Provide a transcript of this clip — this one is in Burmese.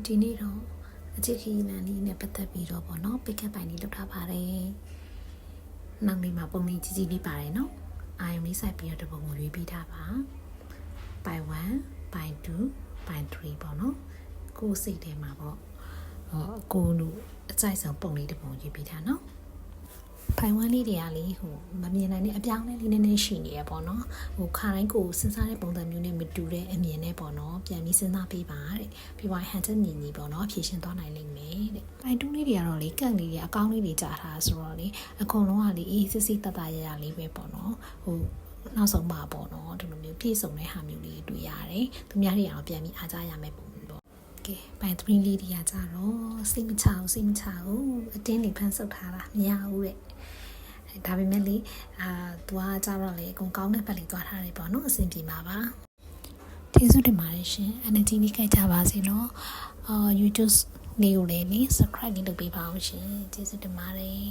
ဒီနေ့တော့အခြေခီလန်လေးနဲ့ပတ်သက်ပြီးတော့ပေါ့နော်ပိတ်ကပ်ပိုင်လေးလုပ်ထားပါတယ်နောက်နေ့မှာပုံလေးကြီးကြီးလေးပါတယ်နော်အာယုံလေးစိုက်ပြီးတော့တပုံကိုရွေးပေးထားပါပိုင်1ပိုင်2ပိုင်3ပေါ့နော်ကိုယ်စိတ်ထဲမှာပေါ့ကိုတို့အကြိုက်ဆုံးပုံလေးတပုံရွေးပေးထားနော်ပိုင်ဝမ်းလေးတွေကလေဟိုမမြင်နိုင်တဲ့အပြောင်းလဲလေးနည်းနည်းရှိနေရပေါ့နော်ဟိုခါတိုင်းကိုစဉ်းစားတဲ့ပုံစံမျိုးနဲ့မတူတဲ့အမြင်နဲ့ပေါ့နော်ပြန်ပြီးစဉ်းစားပေးပါတဲ့ပြီးသွားဟန်ချက်ညီညီပေါ့နော်ဖြည့်ရှင်းသွားနိုင်လိမ့်မယ်တဲ့ပိုင်တူးလေးတွေကတော့လေကန့်လေးတွေအကောင်းလေးတွေကြာထားဆိုတော့လေအကုန်လုံးကလေအေးစစ်စစ်တတ်တရရလေးပဲပေါ့နော်ဟိုနောက်ဆုံးမှာပေါ့နော်ဒီလိုမျိုးပြည့်စုံတဲ့ဟာမျိုးလေးတွေ့ရတယ်သူများတွေအောင်ပြန်ပြီးအားကြရမယ်ပုံပေါ့ကဲပိုင်3လေးတွေကကြတော့စိတ်မချဘူးအတင်းနေဖန်ဆုပ်ထားတာမရဘူးတဲ့ဒါပေမဲ့လေသူကကြတော့လေအကုန်ကောင်းတဲ့ဘက်လေးသွားထားတယ်ပေါ့နော်အဆင်ပြေမှာပါကျေးဇူးတင်ပါတယ်ရှင် energy လေးကြိုက်ကြပါစေနော်YouTube လေးကိုလည်း subscribe လေးလုပ်ပေးပါအောင်ရှင်ကျေးဇူးတင်ပါတယ်